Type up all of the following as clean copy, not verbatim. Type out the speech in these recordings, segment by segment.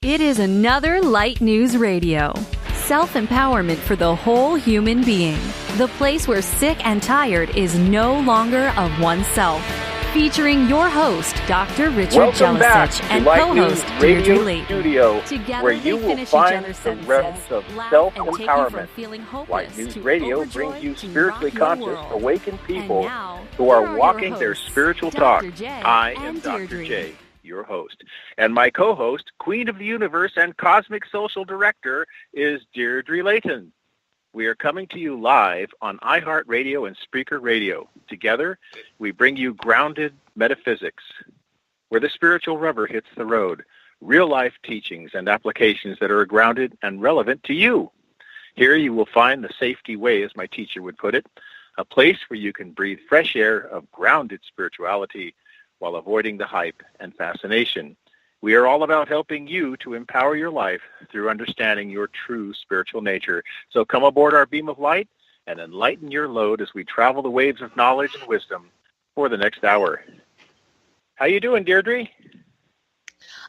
It is another Light News Radio. Self-empowerment for the whole human being. The place where sick and tired is no longer of oneself. Featuring your host, Dr. Richard Jelisich, and co-host Deirdre Layton. Studio, Together where you they will finish find each other's the sentences, realms of laugh, self-empowerment. and take you from feeling hopeless Light News to Radio overjoyed brings you to spiritually rock your conscious, world. awakened people And now, who here are walking your their hosts, spiritual Dr. talk. J I am and Dr. Deirdre. J, your host. And my co-host, Queen of the Universe and Cosmic Social Director, is Deirdre Layton. We are coming to you live on iHeartRadio and Spreaker Radio. Together, we bring you grounded metaphysics, where the spiritual rubber hits the road, real-life teachings and applications that are grounded and relevant to you. Here you will find the safety way, as my teacher would put it, a place where you can breathe fresh air of grounded spirituality while avoiding the hype and fascination. We are all about helping you to empower your life through understanding your true spiritual nature. So come aboard our beam of light and enlighten your load as we travel the waves of knowledge and wisdom for the next hour. How you doing, Deirdre?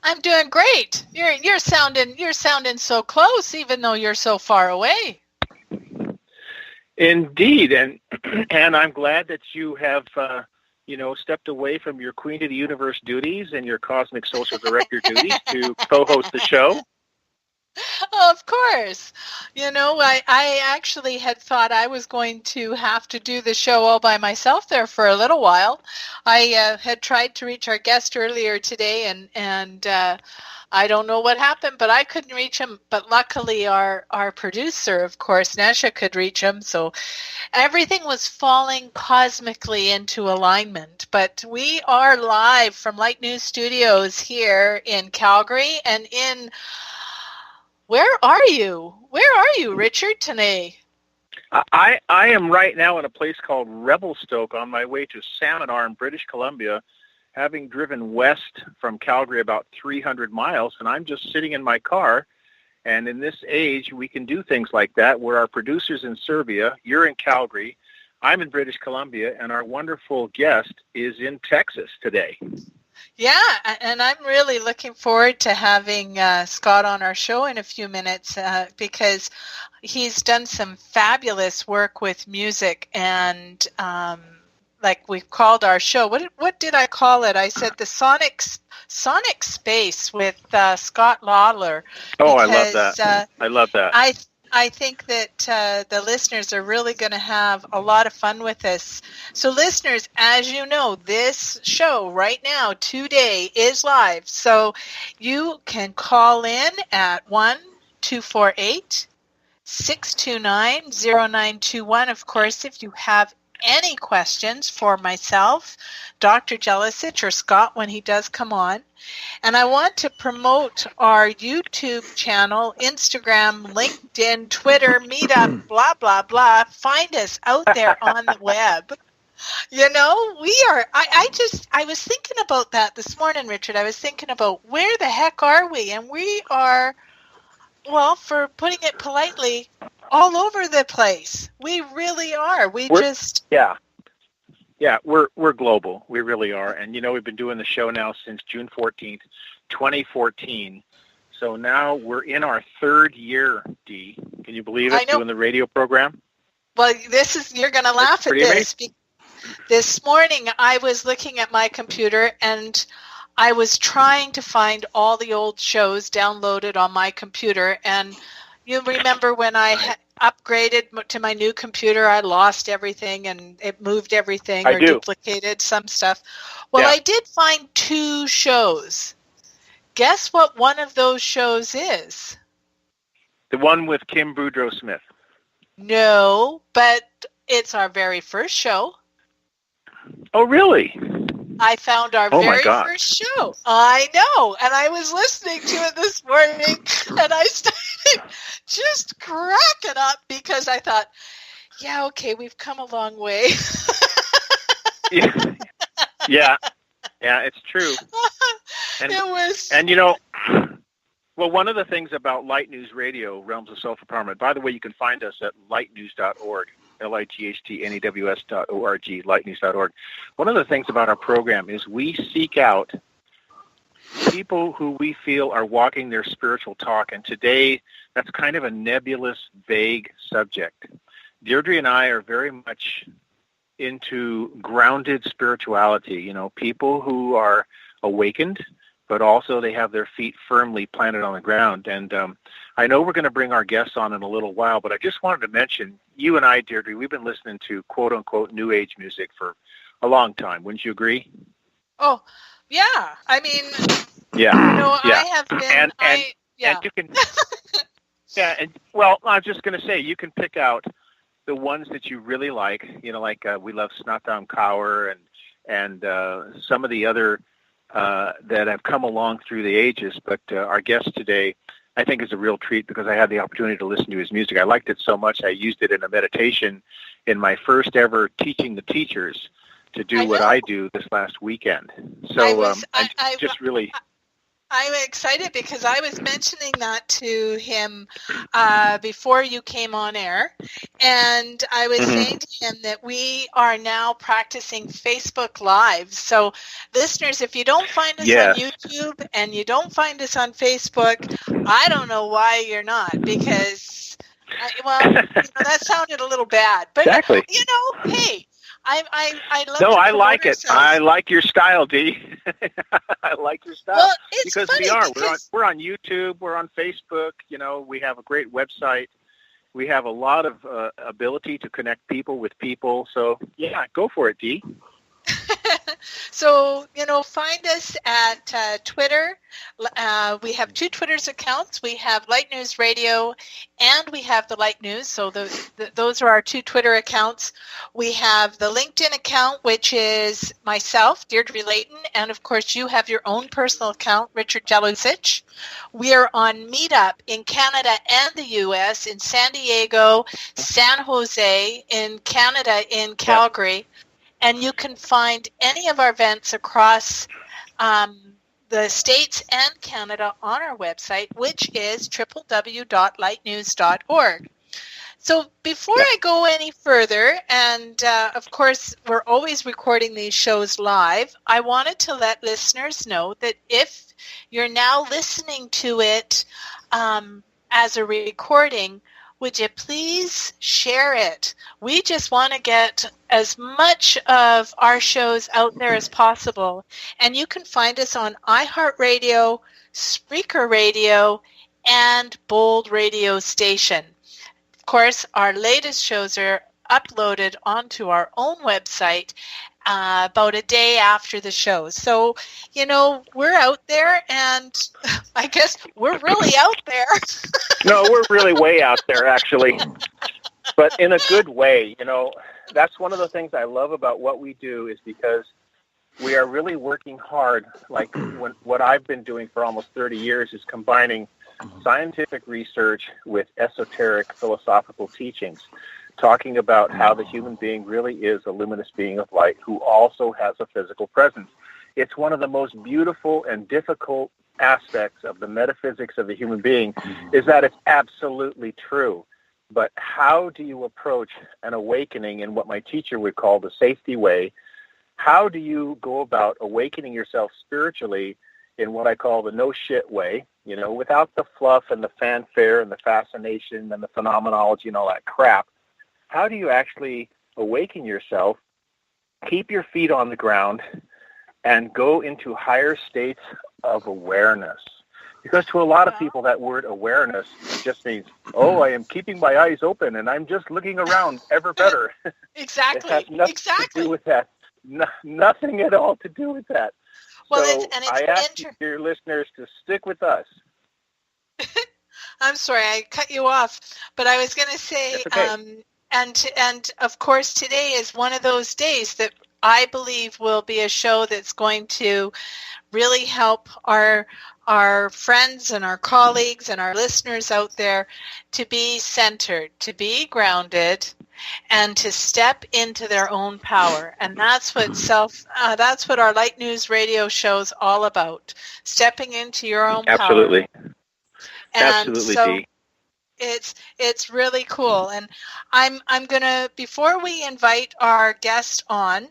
I'm doing great. You're sounding so close, even though you're so far away. Indeed, and I'm glad that you have stepped away from your Queen of the Universe duties and your Cosmic Social Director duties to co-host the show. Of course. I actually had thought I was going to have to do the show all by myself there for a little while. I had tried to reach our guest earlier today, and I don't know what happened, but I couldn't reach him. But luckily our producer, of course, Nesha, could reach him. So everything was falling cosmically into alignment. But we are live from Light News Studios here in Calgary and in... Where are you? Where are you, Richard, today? I am right now in a place called Revelstoke on my way to Salmon Arm, British Columbia, having driven west from Calgary about 300 miles, and I'm just sitting in my car. And in this age, we can do things like that, where our producer's in Serbia, you're in Calgary, I'm in British Columbia, and our wonderful guest is in Texas today. Yeah, and I'm really looking forward to having Scott on our show in a few minutes because he's done some fabulous work with music, and like we've called our show. What did I call it? I said the Sonic Space with Scott Lawlor. Oh, I love that. I love that. I think that the listeners are really going to have a lot of fun with this. So listeners, as you know, this show right now, today, is live. So you can call in at 1-248-629-0921. Of course, if you have any questions for myself, Dr. Jelisich, or Scott when he does come on. And I want to promote our YouTube channel, Instagram, LinkedIn, Twitter, Meetup, blah, blah, blah. Find us out there on the web. We are, I was thinking about that this morning, Richard. I was thinking about where the heck are we? And we are, well, for putting it politely, all over the place. We really are. We're global. We really are. And, we've been doing the show now since June 14th, 2014. So now we're in our third year, Dee. Can you believe it, doing the radio program? Well, you're going to laugh at this. This morning I was looking at my computer and I was trying to find all the old shows downloaded on my computer. And you remember when I upgraded to my new computer, I lost everything and it moved everything duplicated some stuff. Well, yeah. I did find 2 shows. Guess what one of those shows is? The one with Kim Boudreaux-Smith. No, but it's our very first show. Oh, really? I found our very first show. I know. And I was listening to it this morning, and I started just cracking up because I thought, yeah, okay, we've come a long way. Yeah, it's true. And, it was. And, well, one of the things about Light News Radio, Realms of Self-Empowerment, by the way, you can find us at lightnews.org. lightnews.org, lightnews.org. One of the things about our program is we seek out people who we feel are walking their spiritual talk. And today, that's kind of a nebulous, vague subject. Deirdre and I are very much into grounded spirituality, people who are awakened, but also they have their feet firmly planted on the ground. And I know we're going to bring our guests on in a little while, but I just wanted to mention, you and I, Deirdre, we've been listening to quote-unquote New Age music for a long time. Wouldn't you agree? Oh, yeah. I mean, yeah. I have been, and you can, well, I was just going to say, you can pick out the ones that you really like, we love Snotdown Cower and some of the other that have come along through the ages. But our guest today, I think, is a real treat because I had the opportunity to listen to his music. I liked it so much I used it in a meditation in my first ever Teaching the Teachers to do what I do this last weekend. So I'm excited because I was mentioning that to him before you came on air, and I was saying to him that we are now practicing Facebook Live. So listeners, if you don't find us on YouTube and you don't find us on Facebook, I don't know why you're not, because, that sounded a little bad. But, exactly. Hey, I love No, I like it. I like your style, Dee. I like your style. Well, it's because funny we are. because We're on YouTube. We're on Facebook. We have a great website. We have a lot of ability to connect people with people. So, yeah, go for it, Dee. So, find us at Twitter. We have 2 Twitter's accounts. We have Light News Radio and we have the Light News. So those are our 2 Twitter accounts. We have the LinkedIn account, which is myself, Deirdre Layton, and of course you have your own personal account, Richard Jalusich. We are on Meetup in Canada and the U.S., in San Diego, San Jose, in Canada, in Calgary. Yep. And you can find any of our events across the States and Canada on our website, which is www.lightnews.org. So before I go any further, and of course we're always recording these shows live, I wanted to let listeners know that if you're now listening to it as a recording, would you please share it? We just want to get as much of our shows out there as possible. And you can find us on iHeartRadio, Spreaker Radio, and Bold Radio Station. Of course, our latest shows are uploaded onto our own website about a day after the show. So, we're out there, and I guess we're really out there. No, we're really way out there, actually. But in a good way, that's one of the things I love about what we do is because we are really working hard. Like what I've been doing for almost 30 years is combining scientific research with esoteric philosophical teachings, talking about how the human being really is a luminous being of light who also has a physical presence. It's one of the most beautiful and difficult aspects of the metaphysics of the human being is that it's absolutely true. But how do you approach an awakening in what my teacher would call the safety way? How do you go about awakening yourself spiritually in what I call the no shit way, without the fluff and the fanfare and the fascination and the phenomenology and all that crap? How do you actually awaken yourself, keep your feet on the ground, and go into higher states of awareness? Because to a lot of people, that word awareness just means, I am keeping my eyes open and I'm just looking around ever better. Exactly. It has nothing to do with that. Nothing at all to do with that. Well, so I ask your listeners to stick with us. I'm sorry, I cut you off, but I was going to say, okay. And of course, today is one of those days that I believe will be a show that's going to really help our friends and our colleagues and our listeners out there to be centered, to be grounded, and to step into their own power. And that's what that's what our Light News Radio show is all about, stepping into your own Absolutely. power. Absolutely, Dee. It's really cool, and I'm gonna, before we invite our guest on,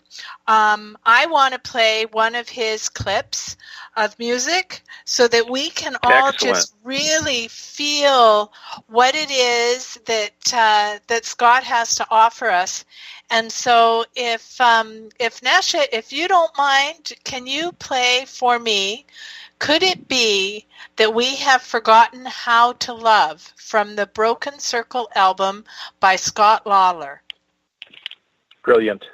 I want to play one of his clips of music so that we can all just really feel what it is that Scott has to offer us. And so, if Nasha, if you don't mind, can you play for me? Could it be that we have forgotten how to love from the Broken Circle album by Scott Lawlor? Brilliant.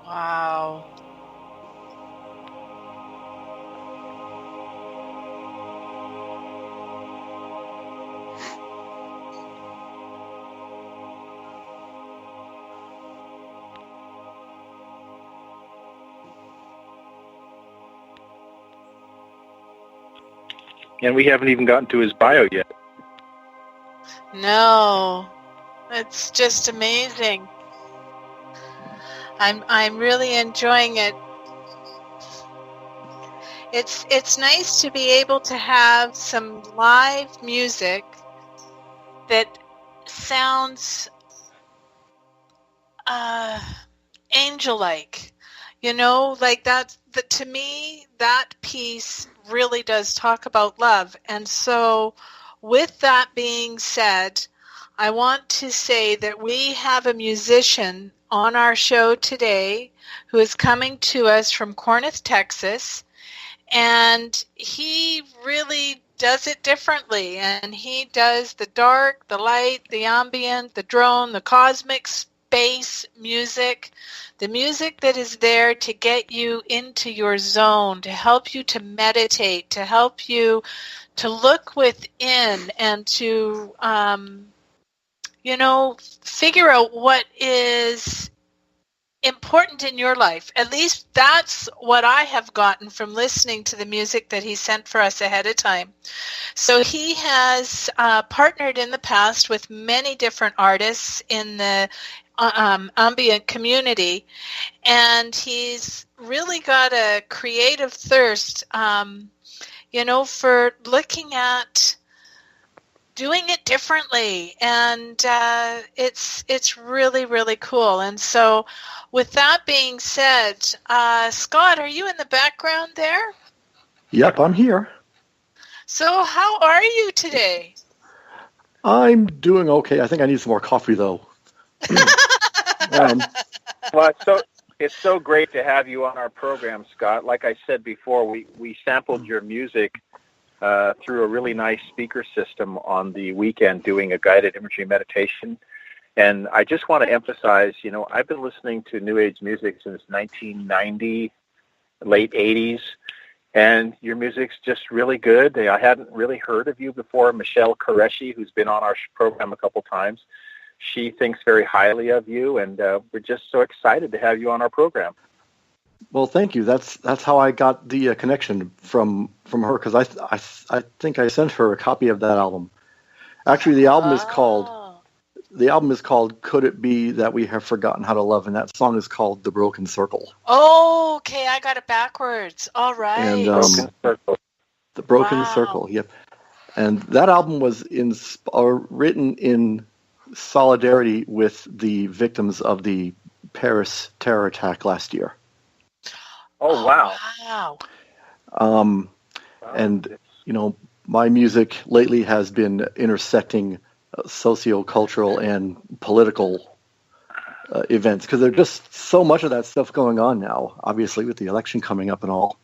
Wow. And we haven't even gotten to his bio yet. No, it's just amazing. I'm really enjoying it. It's nice to be able to have some live music that sounds angel-like. You know, like that to me, that piece really does talk about love. And so with that being said, I want to say that we have a musician on our show today who is coming to us from Corinth, Texas, and he really does it differently. And he does the dark, the light, the ambient, the drone, the cosmic space music, the music that is there to get you into your zone, to help you to meditate, to help you to look within and to figure out what is important in your life. At least that's what I have gotten from listening to the music that he sent for us ahead of time. So he has partnered in the past with many different artists in the ambient community, and he's really got a creative thirst, for looking at doing it differently, and it's really, really cool. And so with that being said, Scott, are you in the background there? Yep, I'm here. So how are you today? I'm doing okay. I think I need some more coffee, though. Well, It's so great to have you on our program, Scott. Like I said before, we sampled your music through a really nice speaker system on the weekend doing a guided imagery meditation. And I just want to emphasize, I've been listening to New Age music since 1990, late 80s, and your music's just really good. I hadn't really heard of you before. Michelle Qureshi, who's been on our program a couple times, she thinks very highly of you, and we're just so excited to have you on our program. Well, thank you. That's how I got the connection from her, because I think I sent her a copy of that album. Actually, the album is called "Could It Be That We Have Forgotten How to Love," and that song is called "The Broken Circle." Oh, okay, I got it backwards. All right. And Broken Circle. The Broken Circle. Yep. And that album was written in solidarity with the victims of the Paris terror attack last year. Oh, wow. Wow. And, my music lately has been intersecting socio-cultural and political events, because there's just so much of that stuff going on now, obviously, with the election coming up and all.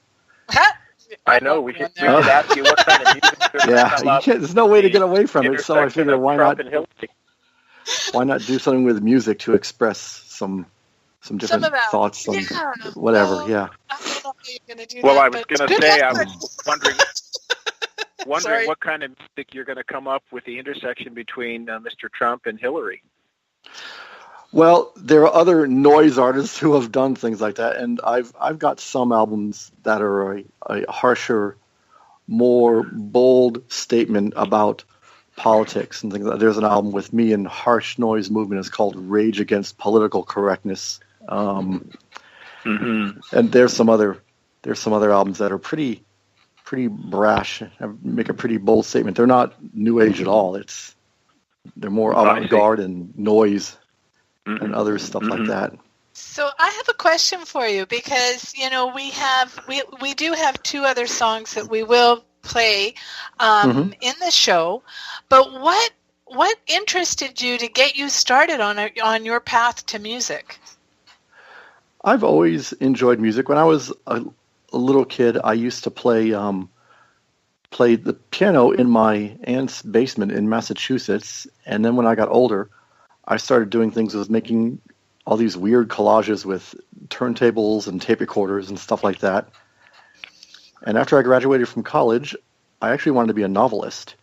I know. We should ask you what kind of music. There's no way to get away from it, so I figured why not do something with music to express some different thoughts on whatever. I don't know how you're going to do that. I was going to say, I was wondering what kind of music you're going to come up with the intersection between Mr. Trump and Hillary. Well, there are other noise artists who have done things like that, and I've got some albums that are a harsher, more bold statement about politics and things like that. There's an album with me and Harsh Noise Movement. It's called Rage Against Political Correctness. And there's some other albums that are pretty brash, make a pretty bold statement. They're not new age at all. They're more avant-garde and noise and other stuff like that. So I have a question for you, because we do have two other songs that we will play in the show, but what interested you to get you started on your path to music? I've always enjoyed music. When I was a little kid, I used to play the piano in my aunt's basement in Massachusetts, and then when I got older, I started doing things with making all these weird collages with turntables and tape recorders and stuff like that. And after I graduated from college, I actually wanted to be a novelist.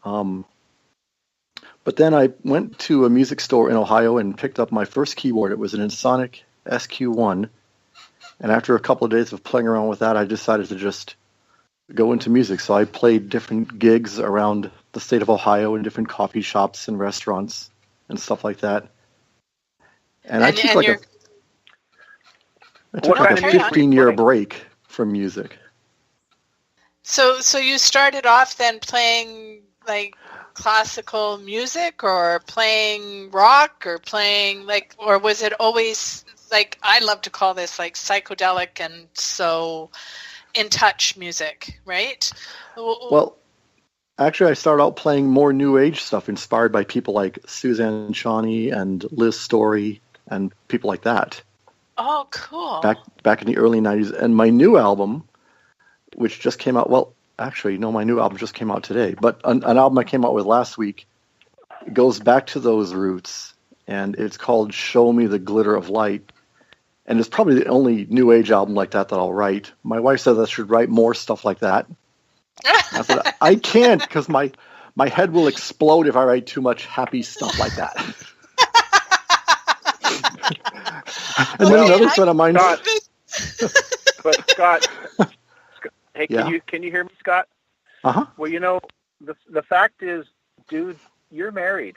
But then I went to a music store in Ohio and picked up my first keyboard. It was an Ensoniq SQ1. And after a couple of days of playing around with that, I decided to just go into music. So I played different gigs around the state of Ohio in different coffee shops and restaurants and stuff like that. And I took like a 15-year break from music. So you started off then playing like classical music, or playing rock, or playing or was it always I love to call this psychedelic and so in touch music, right? Well, actually I started out playing more new age stuff inspired by people like Suzanne Shawnee and Liz Story and people like that. Oh, cool. Back in the early 90s. And my new album, which just came out, my new album just came out today, but an album I came out with last week goes back to those roots, and it's called Show Me the Glitter of Light. And it's probably the only new age album like that I'll write. My wife says I should write more stuff like that. I said, I can't, because my head will explode if I write too much happy stuff like that. And then another friend of mine... Scott, hey, can you hear me, Scott? Uh-huh. Well, the fact is, dude, you're married.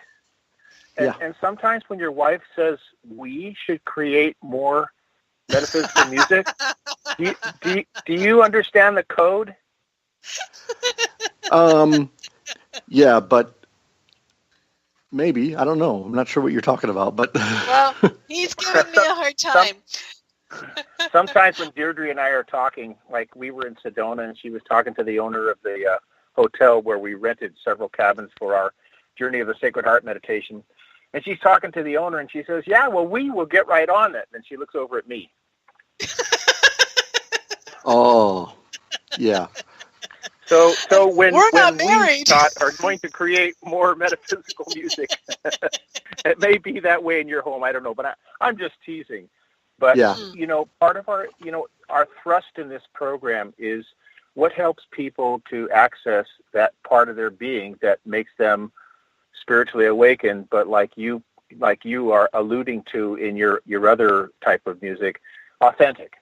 And sometimes when your wife says we should create more metaphysical music, do you understand the code? Yeah, but maybe. I don't know. I'm not sure what you're talking about, but... Well, he's giving me a hard time. Sometimes when Deirdre and I are talking, like we were in Sedona and she was talking to the owner of the hotel where we rented several cabins for our Journey of the Sacred Heart meditation, And she's talking to the owner, and she says, "Yeah, well, we will get right on it." And she looks over at me. Oh, yeah. So when We're not we married. are going to create more metaphysical music, it may be that way in your home. I don't know, but I'm just teasing. But Yeah. Part of our thrust in this program is what helps people to access that part of their being that makes them spiritually awakened. But like you are alluding to in your other type of music, authentic.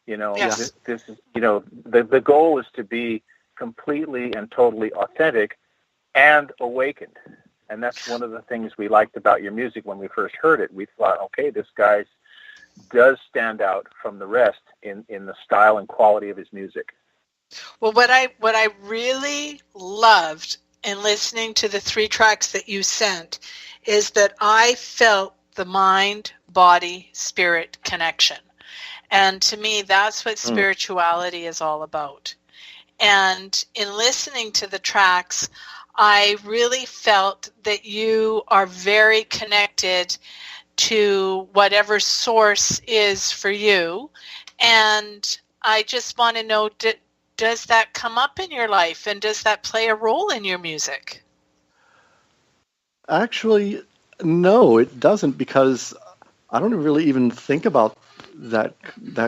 Yes. This is the goal is to be completely and totally authentic and awakened. And that's one of the things we liked about your music when we first heard it. We thought, okay, this guy does stand out from the rest in the style and quality of his music. Well, what I really loved in listening to the 3 tracks that you sent is that I felt the mind, body, spirit connection. And to me, that's what spirituality is all about. And in listening to the tracks, I really felt that you are very connected to whatever source is for you. And I just want to know, does that come up in your life, and does that play a role in your music? Actually, no, it doesn't, because I don't really even think about that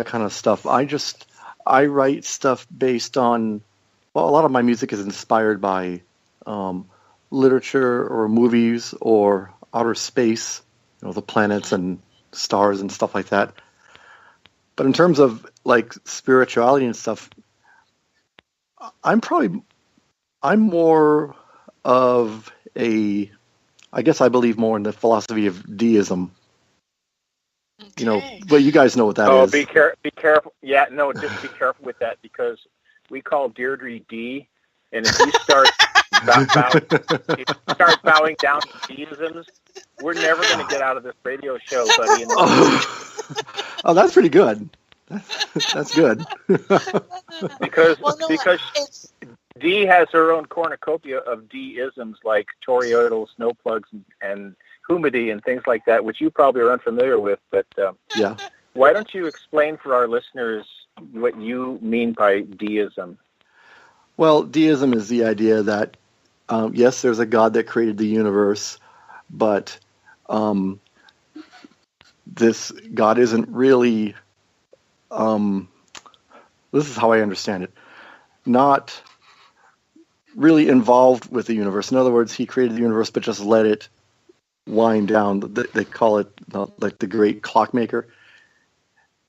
kind of stuff. I write stuff based on, well, a lot of my music is inspired by literature or movies or outer space, the planets and stars and stuff like that. But in terms of like spirituality and stuff, I'm more of I guess I believe more in the philosophy of deism. Okay. But you guys know what that is. Be careful. Yeah, no, just be careful with that, because we call Deirdre D, and if you start bowing down to deisms, we're never going to get out of this radio show, buddy. Oh, that's pretty good. That's good. because Dee has her own cornucopia of deisms like Toriodal, snow plugs, and humidity and things like that, which you probably are unfamiliar with. But yeah, why don't you explain for our listeners what you mean by deism? Well, deism is the idea that, yes, there's a God that created the universe, but this God isn't really, this is how I understand it, not really involved with the universe. In other words, he created the universe, but just let it wind down. They call it like the great clockmaker.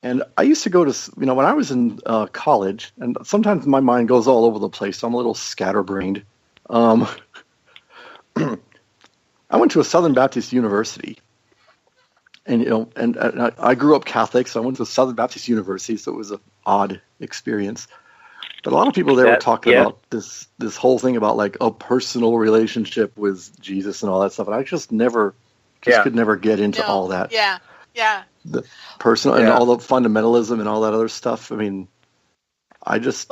And I used to go to, when I was in college, and sometimes my mind goes all over the place, so I'm a little scatterbrained. I went to a Southern Baptist university, and I grew up Catholic, so I went to a Southern Baptist university, so it was an odd experience. But a lot of people there were talking about this whole thing about like a personal relationship with Jesus and all that stuff, and I just could never get into all that. Yeah. The personal and all the fundamentalism and all that other stuff. I mean, it's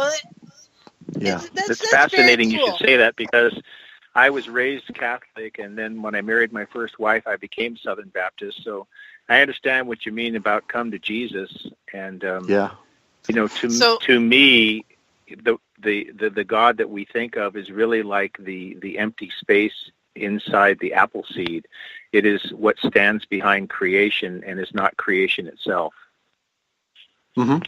fascinating you should say that, because I was raised Catholic, and then when I married my first wife, I became Southern Baptist. So I understand what you mean about come to Jesus. And to me, the God that we think of is really like the empty space inside the apple seed. It is what stands behind creation and is not creation itself. Mm-hmm.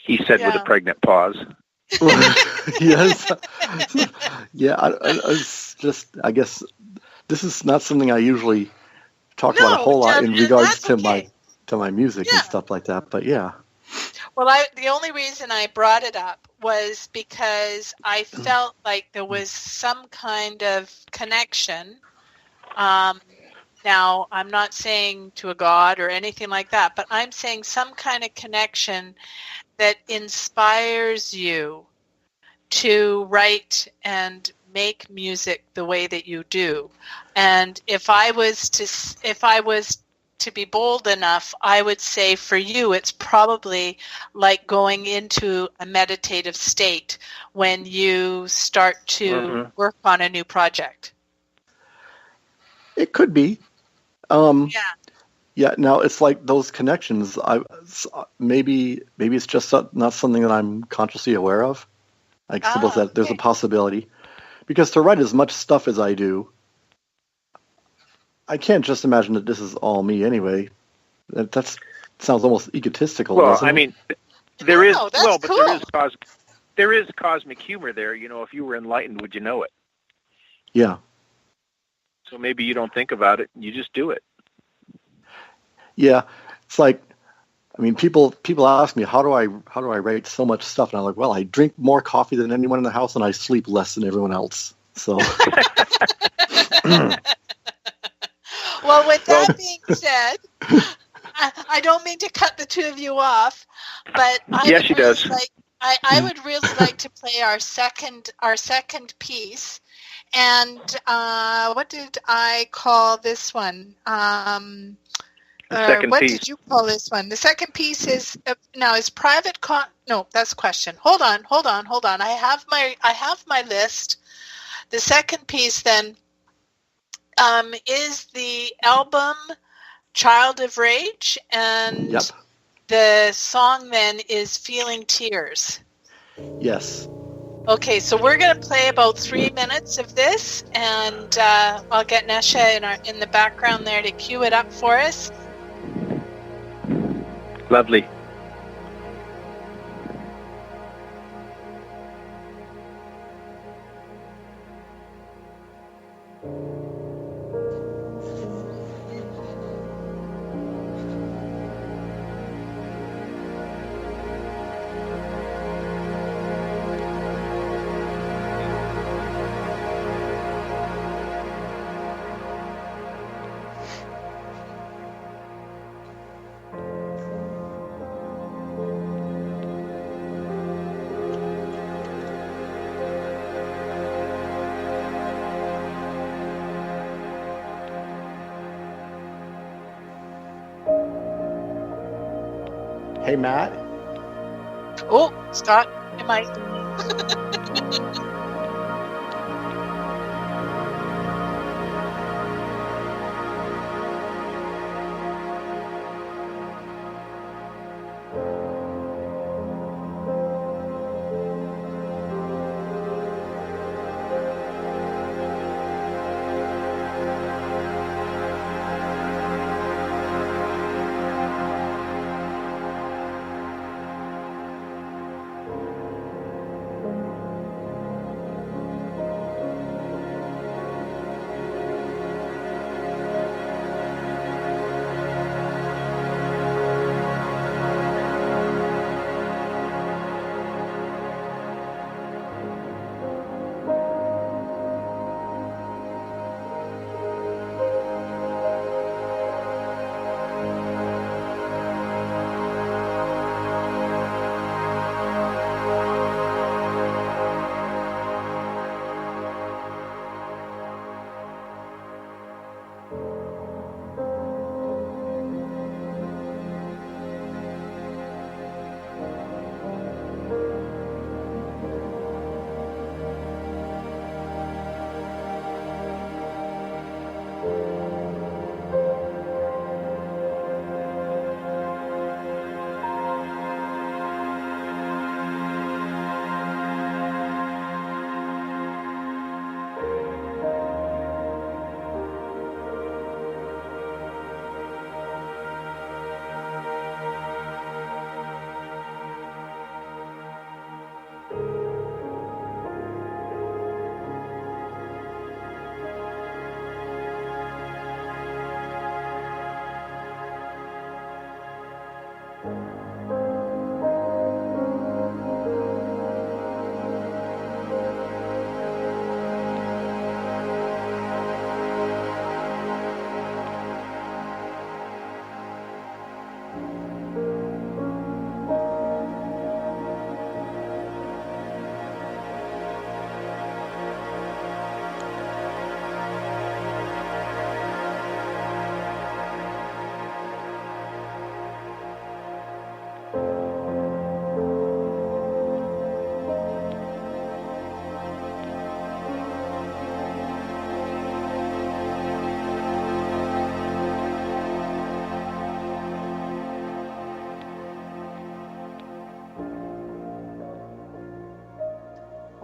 He said with a pregnant pause. Yes. Yeah, I guess this is not something I usually talk about a whole lot in regards to my music and stuff like that, but yeah. Well, the only reason I brought it up was because I felt like there was some kind of connection. Now, I'm not saying to a God or anything like that, but I'm saying some kind of connection that inspires you to write and make music the way that you do. And if I was to be bold enough, I would say for you, it's probably like going into a meditative state when you start to work on a new project. It could be. Yeah. Yeah. Now it's like those connections. Maybe it's just not something that I'm consciously aware of. I suppose that there's a possibility, because to write as much stuff as I do, I can't just imagine that this is all me anyway. That sounds almost egotistical. Well, doesn't I it? mean, there is that's but cool. there is cosmic humor there. You know, if you were enlightened, would you know it? Yeah. So maybe you don't think about it; you just do it. Yeah, it's like, I mean, people ask me how do I write so much stuff, and I'm like, well, I drink more coffee than anyone in the house, and I sleep less than everyone else. So. Well, with that being said, I don't mean to cut the two of you off, but I would really like to play our second piece. And what did I call this one? What did you call this one? The second piece is now is private. No, that's a question. Hold on. I have my list. The second piece then is the album Child of Rage, and the song then is Feeling Tears. Yes. Okay, so we're going to play about 3 minutes of this, and I'll get Nesha in the background there to cue it up for us. Lovely. Hey, Matt. Oh, Scott, am I?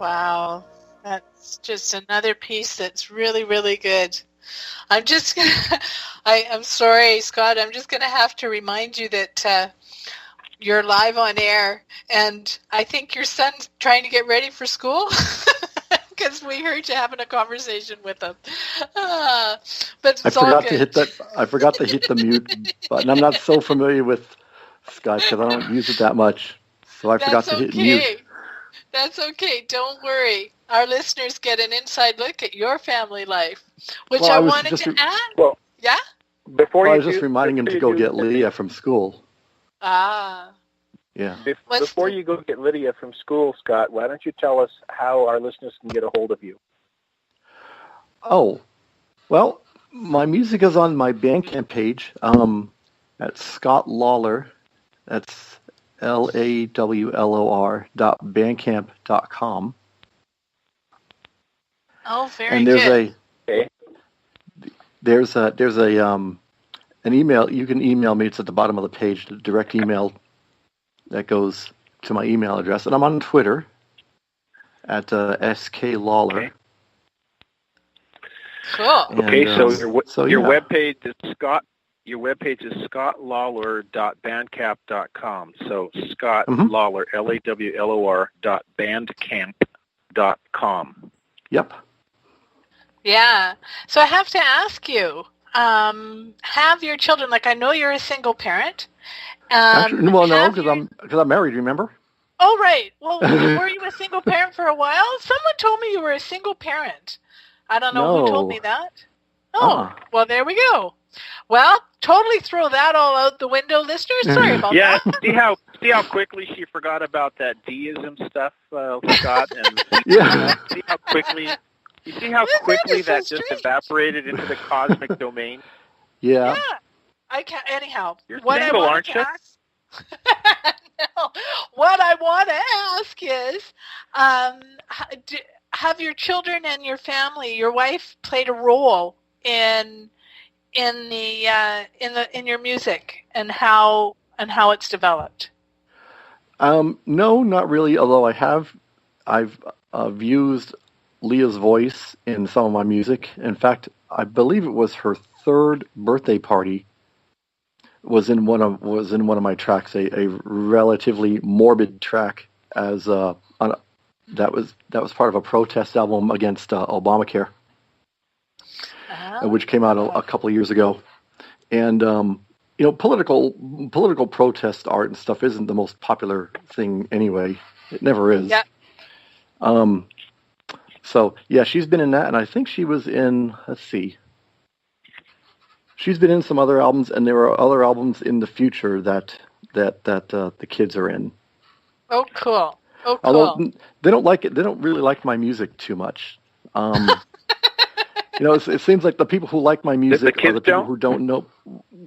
Wow. That's just another piece that's really, really good. I'm just going to, I'm sorry, Scott, I'm just going to have to remind you that you're live on air, and I think your son's trying to get ready for school because we heard you having a conversation with him. But it's all good. I forgot to hit the mute button. I'm not so familiar with Skype because I don't use it that much, so I forgot to hit mute. That's okay. Don't worry. Our listeners get an inside look at your family life, which I wanted to add. Well, yeah? I was just reminding him to go get Lydia from school. Ah. Yeah. Before you go get Lydia from school, Scott, why don't you tell us how our listeners can get a hold of you? Oh, well, my music is on my Bandcamp page at Scott Lawlor. That's LAWLOR.bandcamp.com. Oh, very and good. There's an email. You can email me. It's at the bottom of the page. The direct email that goes to my email address, and I'm on Twitter at SKLawlor. Okay. Cool. Okay, so your webpage is Scott. Your webpage is scottlawlor.bandcamp.com. So Scott Lawlor, LAWLOR.bandcamp.com. Yep. Yeah. So I have to ask you, have your children, like I know you're a single parent. Actually, well, no, because I'm married, remember? Oh, right. Well, were you a single parent for a while? Someone told me you were a single parent. I don't know who told me that. Oh, well, there we go. Well, totally throw that all out the window, listeners. Sorry about that. Yeah, see how quickly she forgot about that deism stuff, Scott, and see how quickly that just evaporated into the cosmic domain. Yeah. I can't. Anyhow, you're single, aren't you? No. What I want to ask is, have your children and your family, your wife, played a role in your music and how it's developed? No, not really. Although I've used Leah's voice in some of my music. In fact, I believe it was her third birthday party was in one of my tracks, a relatively morbid track that was part of a protest album against Obamacare. Which came out a couple of years ago. And, political protest art and stuff isn't the most popular thing anyway. It never is. Yeah. So, yeah, she's been in that, and I think she was in, let's see. She's been in some other albums, and there are other albums in the future that the kids are in. Oh, cool. Although they don't like it. They don't really like my music too much. It seems like the people who like my music are the people who don't know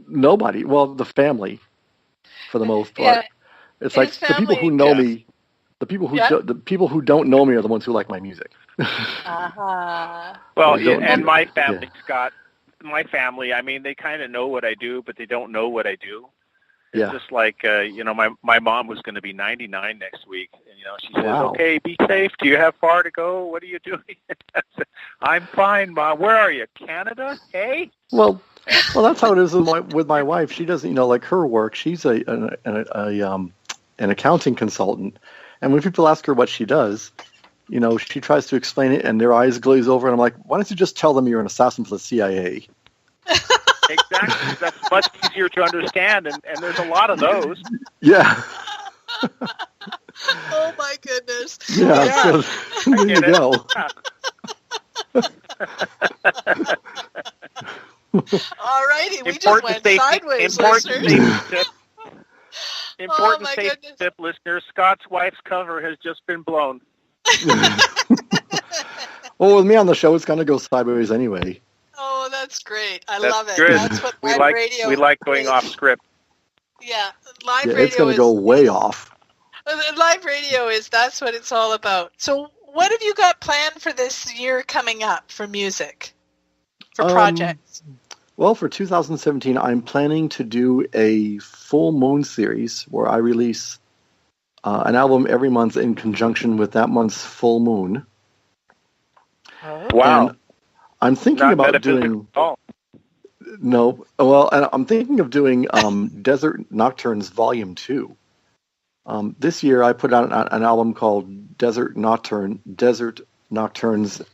nobody. Well, the family, for the most part. Yeah, it's like the people who know me. The people who don't know me are the ones who like my music. Well, and my family, Scott. My family. I mean, they kind of know what I do, but they don't know what I do. It's just like my mom was going to be 99 next week, and she says, "Okay, be safe. Do you have far to go? What are you doing?" I'm fine, Mom. Where are you? Canada? Hey. Well, that's how it is with my wife. She doesn't, like her work. She's an accounting consultant, and when people ask her what she does, she tries to explain it, and their eyes glaze over, and I'm like, "Why don't you just tell them you're an assassin for the CIA?" Exactly. That's much easier to understand, and there's a lot of those. Yeah. Oh, my goodness. Yeah. So, there you go. All righty. We just went sideways, listeners. Important safety tip, listeners. Scott's wife's cover has just been blown. Well, with me on the show, it's going to go sideways anyway. Oh, that's great. I love it. Good. That's what live radio we like going off script. Yeah, live radio it's going to go way off. Live radio that's what it's all about. So what have you got planned for this year coming up for music, for projects? Well, for 2017, I'm planning to do a full moon series where I release an album every month in conjunction with that month's full moon. Wow. And I'm thinking Not about metaphysical doing... at all. No, well, and I'm thinking of doing Desert Nocturnes Volume 2. This year I put out an album called Desert Nocturnes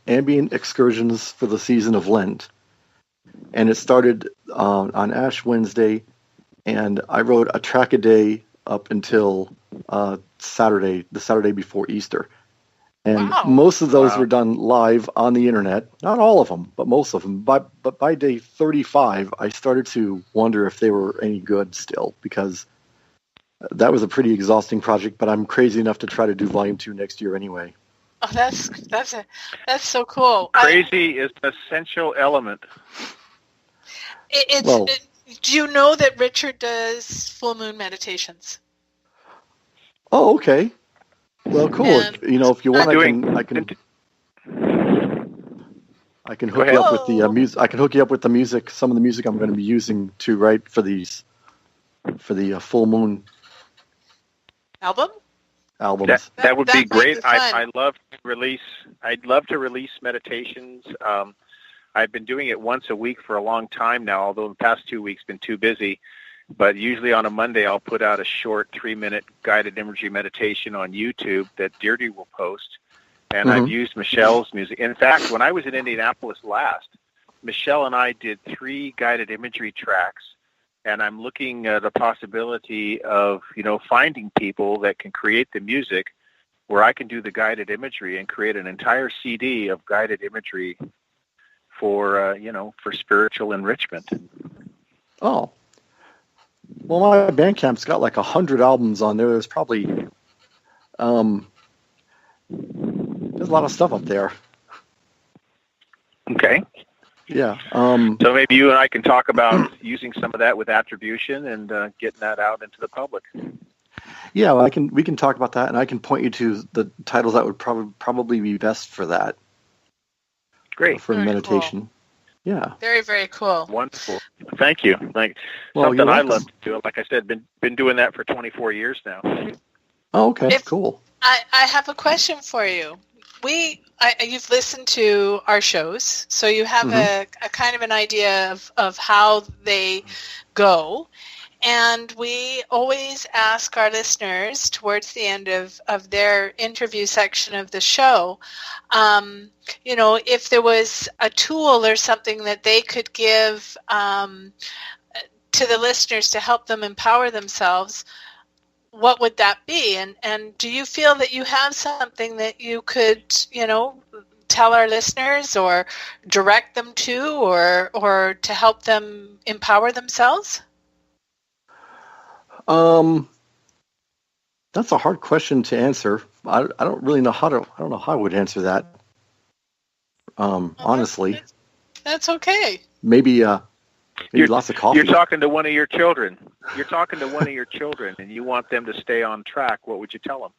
Ambient Excursions for the Season of Lent. And it started on Ash Wednesday, and I wrote a track a day up until Saturday, the Saturday before Easter. And most of those were done live on the internet. Not all of them, but most of them. But by day 35, I started to wonder if they were any good still, because that was a pretty exhausting project. But I'm crazy enough to try to do Volume 2 next year anyway. Oh, that's so cool. Crazy is an essential element. Do you know that Richard does full moon meditations? Oh, okay. Well, cool. And If you want, I can hook you up with the music. I can hook you up with the music. Some of the music I'm going to be using to write for the full moon albums. That would be great. Be I'd love to release meditations. I've been doing it once a week for a long time now, although the past 2 weeks been too busy. But usually on a Monday, I'll put out a short 3-minute guided imagery meditation on YouTube that Deirdre will post. And I've used Michelle's music. In fact, when I was in Indianapolis last, Michelle and I did 3 guided imagery tracks. And I'm looking at a possibility of, finding people that can create the music where I can do the guided imagery and create an entire CD of guided imagery for spiritual enrichment. Oh. Well, my Bandcamp's got like 100 albums on there. There's probably there's a lot of stuff up there. Okay. Yeah. So maybe you and I can talk about using some of that with attribution and getting that out into the public. Yeah, well, we can talk about that, and I can point you to the titles that would probably be best for that. Great. For very meditation. Cool. Yeah. Very, very cool. Wonderful. Thank you. Something I love to do. Like I said, been doing that for 24 years now. Oh, okay. Cool. I have a question for you. You've listened to our shows, so you have a kind of an idea of how they go. And we always ask our listeners towards the end of their interview section of the show, if there was a tool or something that they could give to the listeners to help them empower themselves, what would that be? And do you feel that you have something that you could, tell our listeners or direct them to or to help them empower themselves? That's a hard question to answer. I don't really know I don't know how I would answer that. Honestly. That's okay. Maybe lots of coffee. You're talking to one of your children. And you want them to stay on track. What would you tell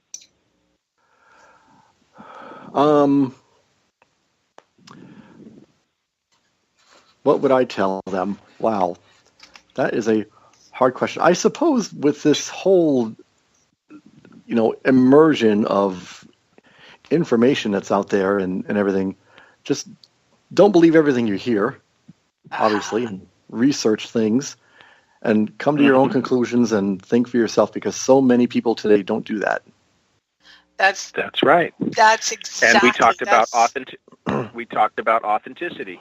them? What would I tell them? Wow. That is a hard question. I suppose with this whole, immersion of information that's out there and everything, just don't believe everything you hear, obviously, and research things and come to your own conclusions and think for yourself, because so many people today don't do that. That's right. That's exactly. And we talked about authenticity.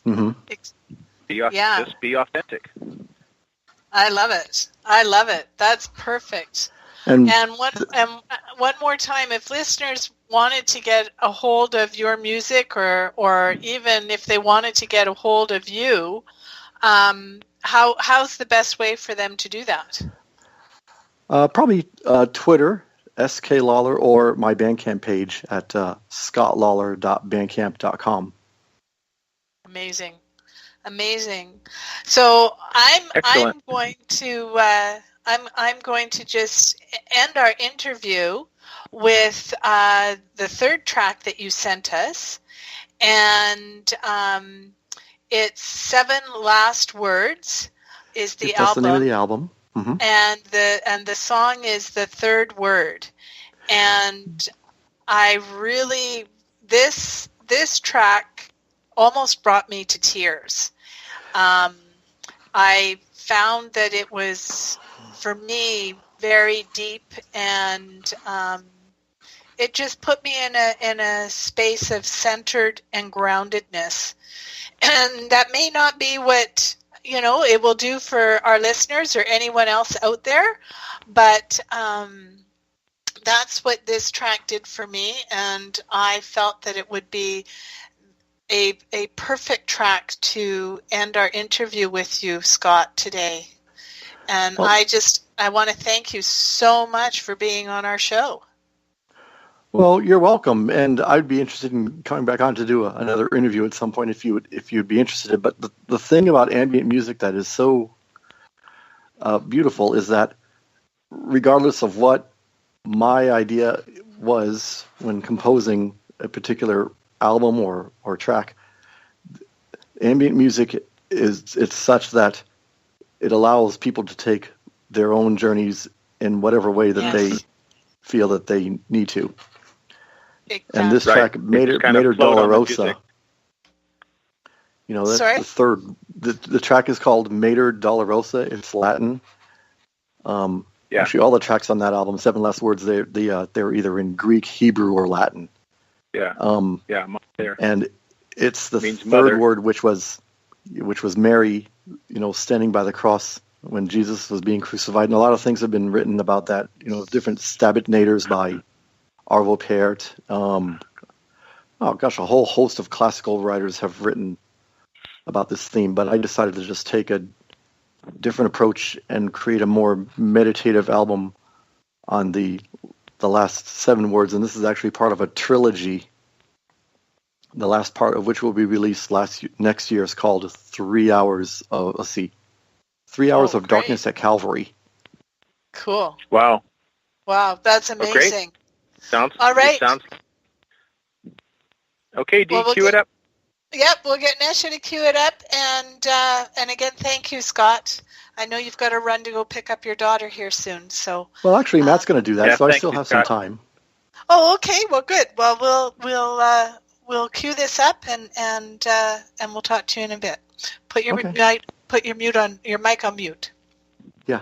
Mm-hmm. Just be authentic. I love it. That's perfect. And one more time, if listeners wanted to get a hold of your music, or even if they wanted to get a hold of you, how's the best way for them to do that? Probably Twitter, SK Lawlor, or my Bandcamp page at scottlawlor.bandcamp.com. Amazing. So Excellent. I'm going to just end our interview with the third track that you sent us, and it's 7 Last Words is the album. That's the name of the album. and the song is The Third Word. And I really, this track almost brought me to tears. I found that it was, for me, very deep, and it just put me in a space of centered and groundedness. And that may not be what, it will do for our listeners or anyone else out there, but that's what this track did for me, and I felt that it would be a perfect track to end our interview with you, Scott, today. And I want to thank you so much for being on our show. Well, you're welcome, and I'd be interested in coming back on to do another interview at some point if you'd be interested. But the thing about ambient music that is so beautiful is that regardless of what my idea was when composing a particular album or track, ambient music it's such that it allows people to take their own journeys in whatever way that they feel that they need to. Exactly. And this track, Mater Dolorosa, that's the third. The track is called Mater Dolorosa. It's Latin. Actually, all the tracks on that album, 7 Last Words, they're either in Greek, Hebrew, or Latin. Yeah. And it's the third mother. word, which was Mary, standing by the cross when Jesus was being crucified. And a lot of things have been written about that. Different stabitnators by Arvo Pärt. A whole host of classical writers have written about this theme. But I decided to just take a different approach and create a more meditative album on the last 7 words, and this is actually part of a trilogy, the last part of which will be released next year. Is called 3 Hours of 3 Hours of Darkness at Calvary. Cool. Wow, that's amazing. Okay. Sounds all right. Okay, Dee, cue it up. Yep, we'll get Nesha to cue it up, and again, thank you, Scott. I know you've got to run to go pick up your daughter here soon. So. Well, actually, Matt's going to do that, so I still have some time. Oh, okay. Well, good. Well, we'll cue this up, and we'll talk to you in a bit. Put your mic on mute. Yeah.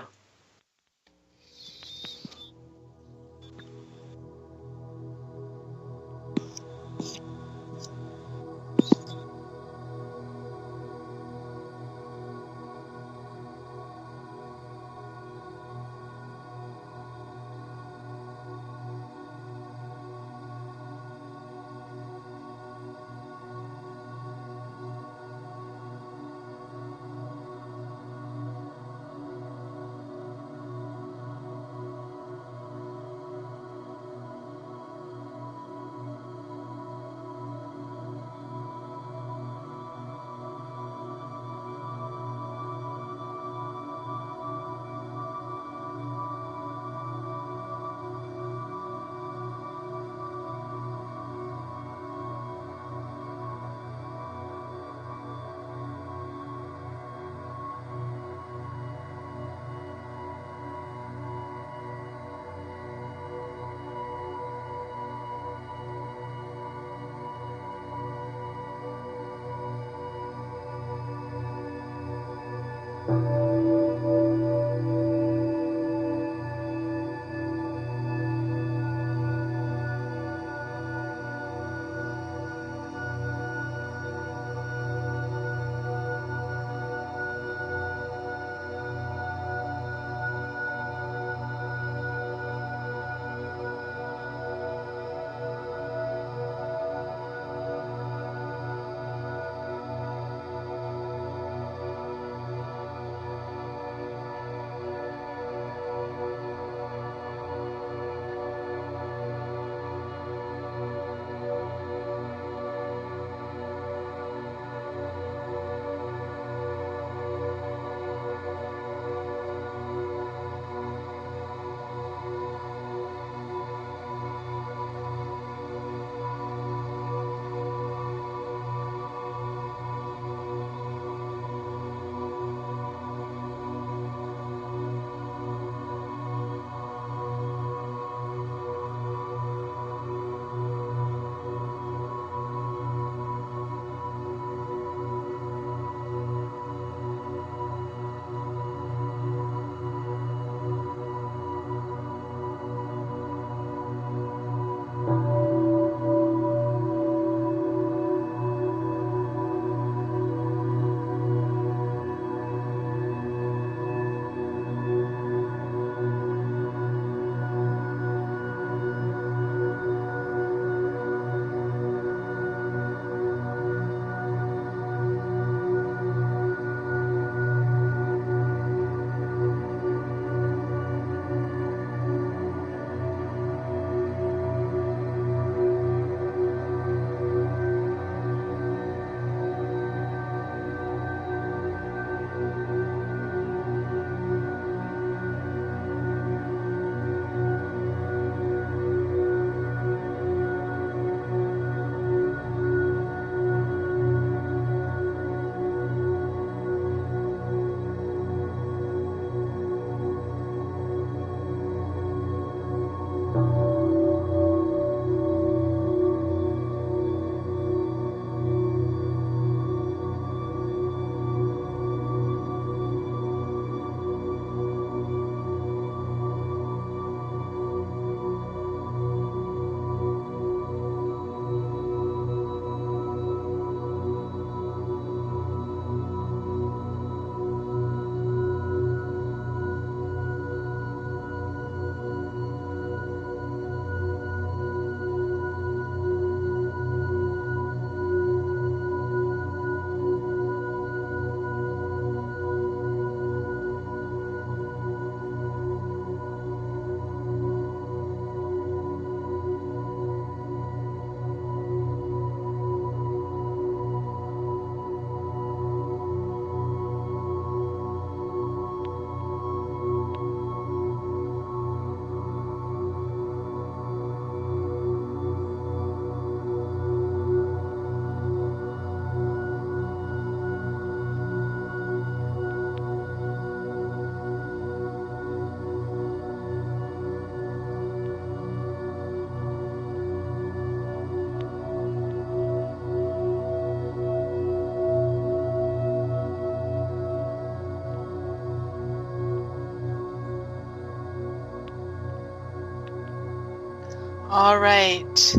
All right.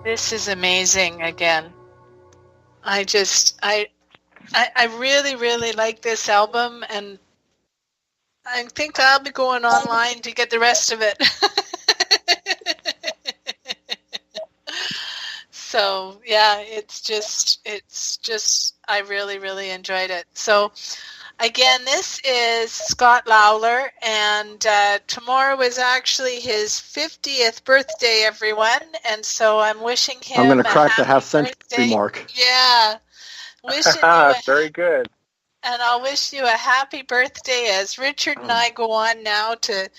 This is amazing again. I really, really like this album, and I think I'll be going online to get the rest of it. So, yeah, it's just, I really, really enjoyed it. So, again, this is Scott Lawlor, and tomorrow is actually his 50th birthday, everyone, and so I'm wishing him I'm going to crack the happy half-century birthday. mark. Yeah. Wishing you Very good. And I'll wish you a happy birthday as Richard and I go on now to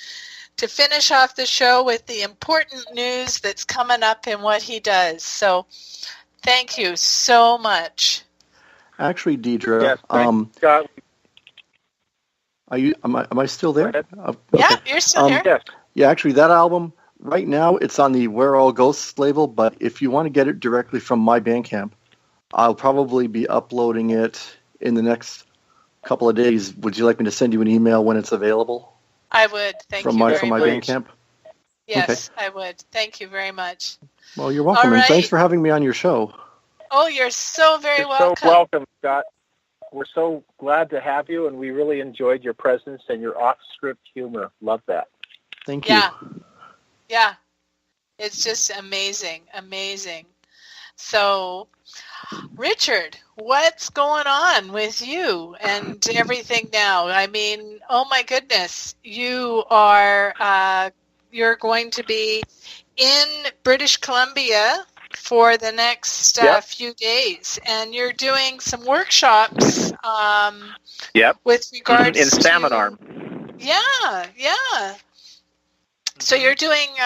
finish off the show with the important news that's coming up in what he does. So thank you so much. Actually, Deidre, Yes, Scott. am I still there? Go Okay. Yeah, you're still here. Yes. Yeah, actually, that album, right now, it's on the Where All Ghosts label, but if you want to get it directly from my Bandcamp, I'll probably be uploading it in the next couple of days. Would you like me to send you an email when it's available? I would. Thank you From very my much. Bandcamp? Yes, okay. I would. Thank you very much. Well, you're welcome, and thanks for having me on your show. Oh, you're so very welcome. So welcome, Scott. We're so glad to have you, and we really enjoyed your presence and your off-script humor. Love that. Thank you. Yeah. It's just amazing, amazing. So, Richard, what's going on with you and everything now? I mean, oh my goodness, you're going to be in British Columbia for the next few days, and you're doing some workshops with regards in Salmon to... Arm. Yeah. So you're doing,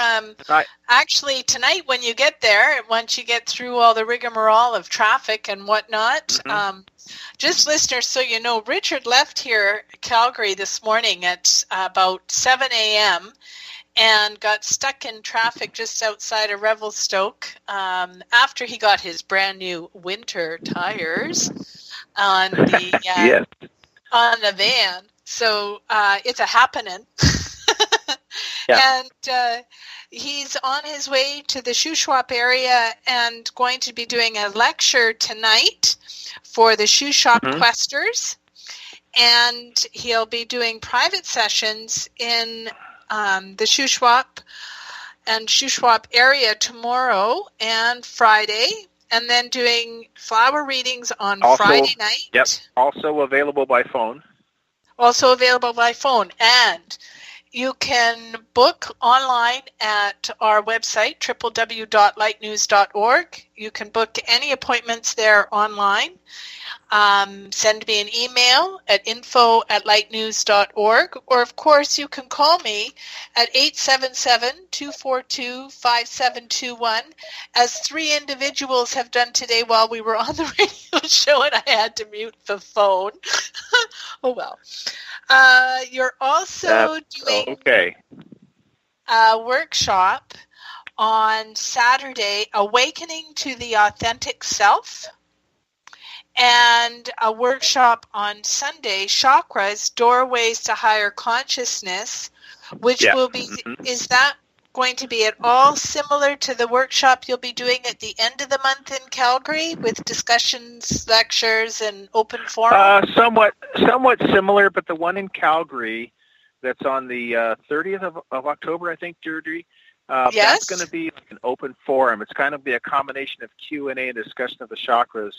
actually tonight when you get there, once you get through all the rigmarole of traffic and whatnot, just listeners, so you know, Richard left here, Calgary, this morning at about 7 a.m., and got stuck in traffic just outside of Revelstoke after he got his brand new winter tires on the on the van. So it's a happening. And he's on his way to the Shuswap area and going to be doing a lecture tonight for the Shuswap Questers. And he'll be doing private sessions in the Shuswap and Shuswap area tomorrow and Friday, and then doing flower readings on Friday night. Yep. Also available by phone. And you can book online at our website, www.lightnews.org. You can book any appointments there online. Send me an email at info@lightnews.org, or of course you can call me at 877-242-5721, as 3 individuals have done today while we were on the radio show and I had to mute the phone. Oh well. You're also doing a workshop on Saturday, Awakening to the Authentic Self, and a workshop on Sunday, Chakras, Doorways to Higher Consciousness, which will be, is that going to be at all similar to the workshop you'll be doing at the end of the month in Calgary with discussions, lectures, and open forum? Somewhat similar, but the one in Calgary that's on the 30th of October, I think, Deirdre, that's going to be an open forum. It's kind of be a combination of Q&A and discussion of the chakras.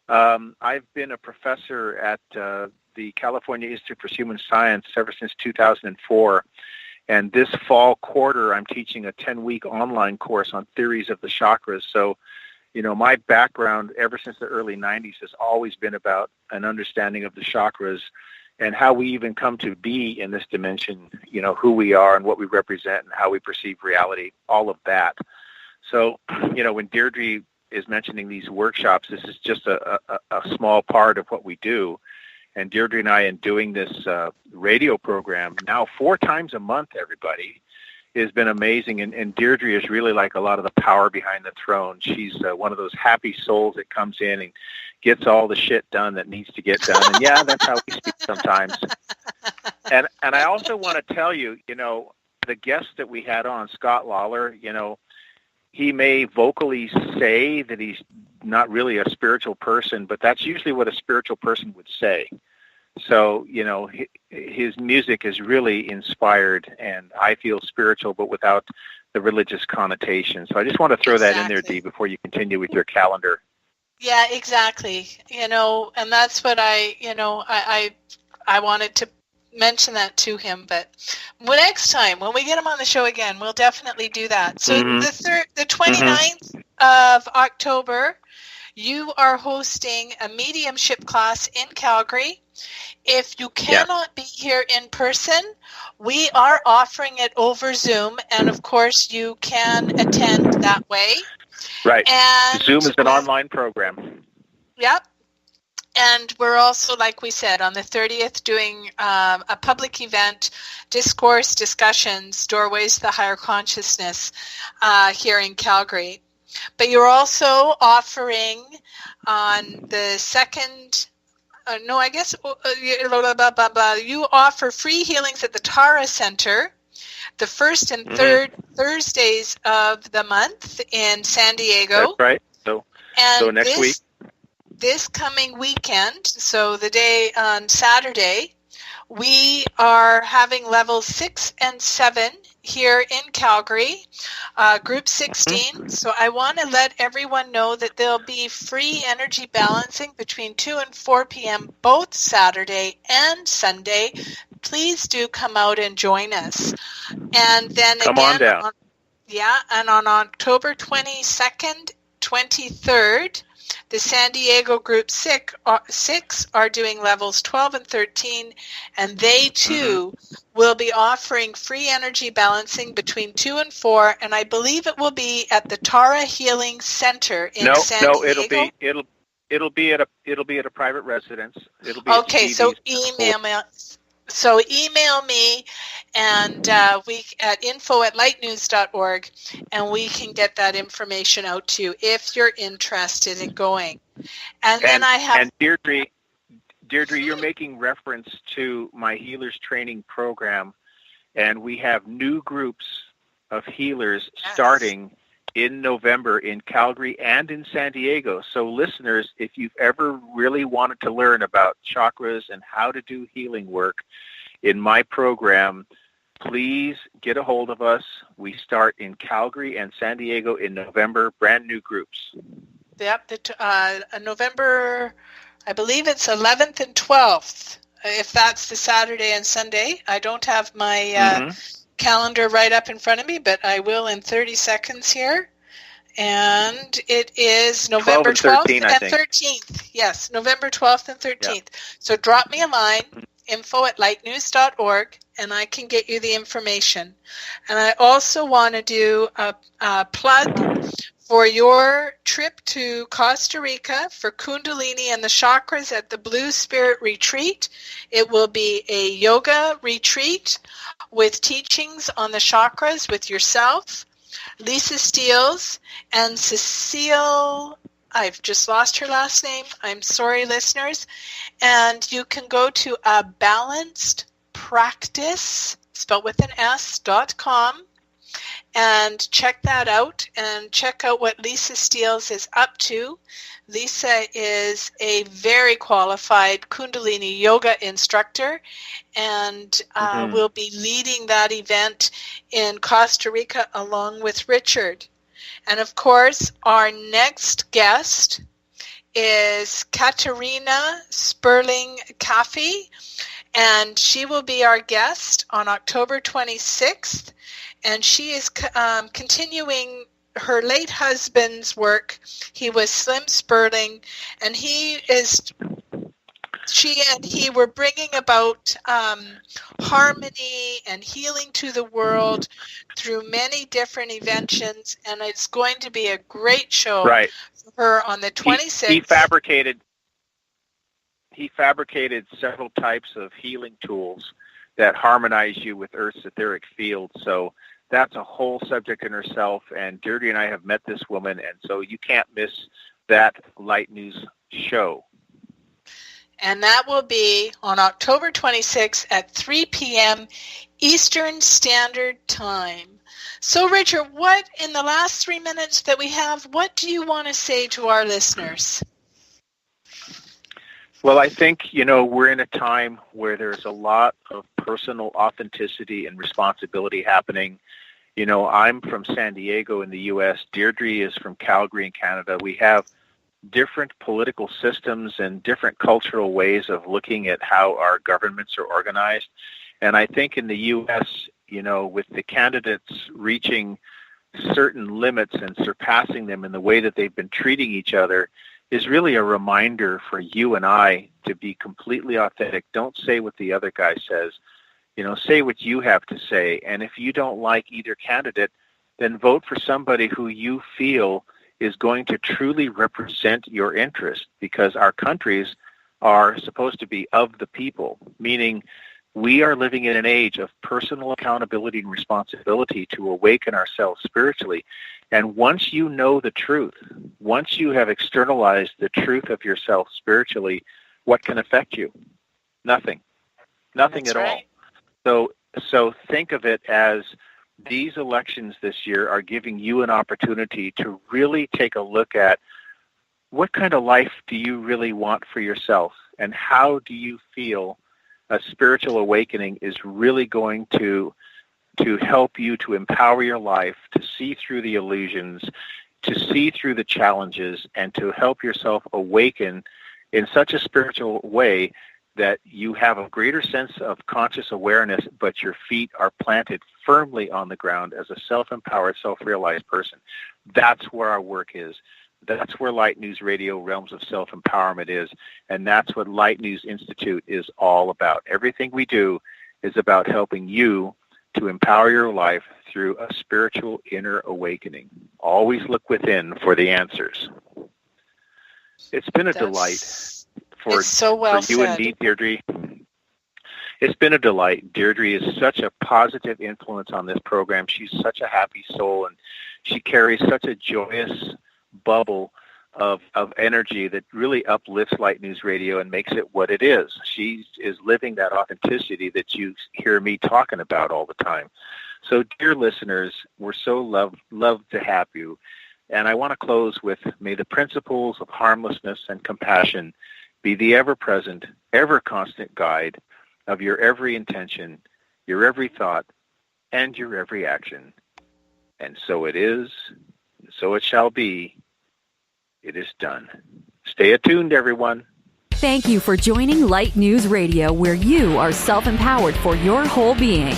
I've been a professor at the California Institute for Human Science ever since 2004. And this fall quarter, I'm teaching a 10-week online course on theories of the chakras. So, you know, my background ever since the early 90s has always been about an understanding of the chakras and how we even come to be in this dimension, you know, who we are and what we represent and how we perceive reality, all of that. So, you know, when Deirdre is mentioning these workshops, this is just a small part of what we do. And Deirdre and I, in doing this radio program now 4 times a month, everybody, has been amazing. And Deirdre is really like a lot of the power behind the throne. She's one of those happy souls that comes in and gets all the shit done that needs to get done. And yeah, that's how we speak sometimes. And I also want to tell you, you know, the guest that we had on, Scott Lawlor, you know, he may vocally say that he's not really a spiritual person, but that's usually what a spiritual person would say. So, his music is really inspired, and I feel spiritual, but without the religious connotation. So I just want to throw that in there, Dee, before you continue with your calendar. Yeah, exactly. And that's what I wanted to mention that to him. But next time, when we get him on the show again, we'll definitely do that. So the 29th of October, you are hosting a mediumship class in Calgary. If you cannot be here in person, we are offering it over Zoom, and of course you can attend that way. Right. And Zoom is an online program. Yep. And we're also, like we said, on the 30th doing a public event, discourse, discussions, Doorways to the Higher Consciousness here in Calgary. But you're also offering on the second... you offer free healings at the Tara Center the first and third Thursdays of the month in San Diego. That's right. So next week. This coming weekend, so the day on Saturday, we are having levels 6 and 7 here in Calgary, group 16. So I want to let everyone know that there'll be free energy balancing between 2 and 4 p.m. both Saturday and Sunday. Please do come out and join us. And then come on down. And on October 22nd, 23rd, the San Diego Group 6 are doing levels 12 and 13, and they, too, will be offering free energy balancing between 2 and 4, and I believe it will be at the Tara Healing Center in San Diego. It'll be at a private residence. It'll be okay, so email me and we at info@lightnews.org, and we can get that information out to you if you're interested in going. And then I have... And Deirdre, you're making reference to my Healers Training Program, and we have new groups of healers starting in November in Calgary and in San Diego. So listeners, if you've ever really wanted to learn about chakras and how to do healing work in my program, please get a hold of us. We start in Calgary and San Diego in November, brand new groups. Yep, November, I believe it's 11th and 12th, if that's the Saturday and Sunday. I don't have my calendar right up in front of me, but I will in 30 seconds here. And it is November 12th and 13th. Yes, November 12th and 13th. Yep. So drop me a line, info@lightnews.org, and I can get you the information. And I also want to do a plug for your trip to Costa Rica for Kundalini and the Chakras at the Blue Spirit Retreat. It will be a yoga retreat with teachings on the chakras with yourself, Lisa Steeles, and Cecile, I've just lost her last name. I'm sorry, listeners. And you can go to a balanced practice, spelled with an S.com, and check that out and check out what Lisa Steeles is up to. Lisa is a very qualified Kundalini yoga instructor and will be leading that event in Costa Rica along with Richard. And of course, our next guest is Katerina Sperling-Caffey, and she will be our guest on October 26th. And she is continuing her late husband's work. He was Slim Sperling, and she and he were bringing about harmony and healing to the world through many different inventions, and it's going to be a great show for her on the 26th. He fabricated several types of healing tools that harmonize you with Earth's etheric field. So that's a whole subject in herself, and Deirdre and I have met this woman, and so you can't miss that Light News show. And that will be on October 26th at 3 p.m. Eastern Standard Time. So, Richard, what, in the last 3 minutes that we have, what do you want to say to our listeners? Well, I think, we're in a time where there's a lot of personal authenticity and responsibility happening. I'm from San Diego in the U.S. Deirdre is from Calgary in Canada. We have different political systems and different cultural ways of looking at how our governments are organized. And I think in the U.S., with the candidates reaching certain limits and surpassing them in the way that they've been treating each other is really a reminder for you and I to be completely authentic. Don't say what the other guy says. Say what you have to say. And if you don't like either candidate, then vote for somebody who you feel is going to truly represent your interest, because our countries are supposed to be of the people, meaning we are living in an age of personal accountability and responsibility to awaken ourselves spiritually. And once you know the truth, once you have externalized the truth of yourself spiritually, what can affect you? Nothing. Nothing That's at right. all. So think of it as these elections this year are giving you an opportunity to really take a look at what kind of life do you really want for yourself, and how do you feel a spiritual awakening is really going to help you to empower your life, to see through the illusions, to see through the challenges, and to help yourself awaken in such a spiritual way that you have a greater sense of conscious awareness, but your feet are planted firmly on the ground as a self-empowered, self-realized person. That's where our work is. That's where Light News Radio Realms of Self-Empowerment is, and that's what Light News Institute is all about. Everything we do is about helping you to empower your life through a spiritual inner awakening. Always look within for the answers. It's been a delight for you and me, Deirdre. It's been a delight. Deirdre is such a positive influence on this program. She's such a happy soul, and she carries such a joyous bubble of energy that really uplifts Light News Radio and makes it what it is. She is living that authenticity that you hear me talking about all the time. So, dear listeners, we're so loved to have you. And I want to close with, may the principles of harmlessness and compassion be the ever-present, ever-constant guide of your every intention, your every thought, and your every action. And so it is, and so it shall be. It is done. Stay attuned, everyone. Thank you for joining Light News Radio, where you are self-empowered for your whole being.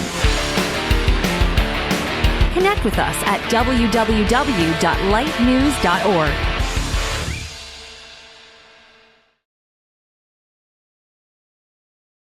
Connect with us at www.lightnews.org.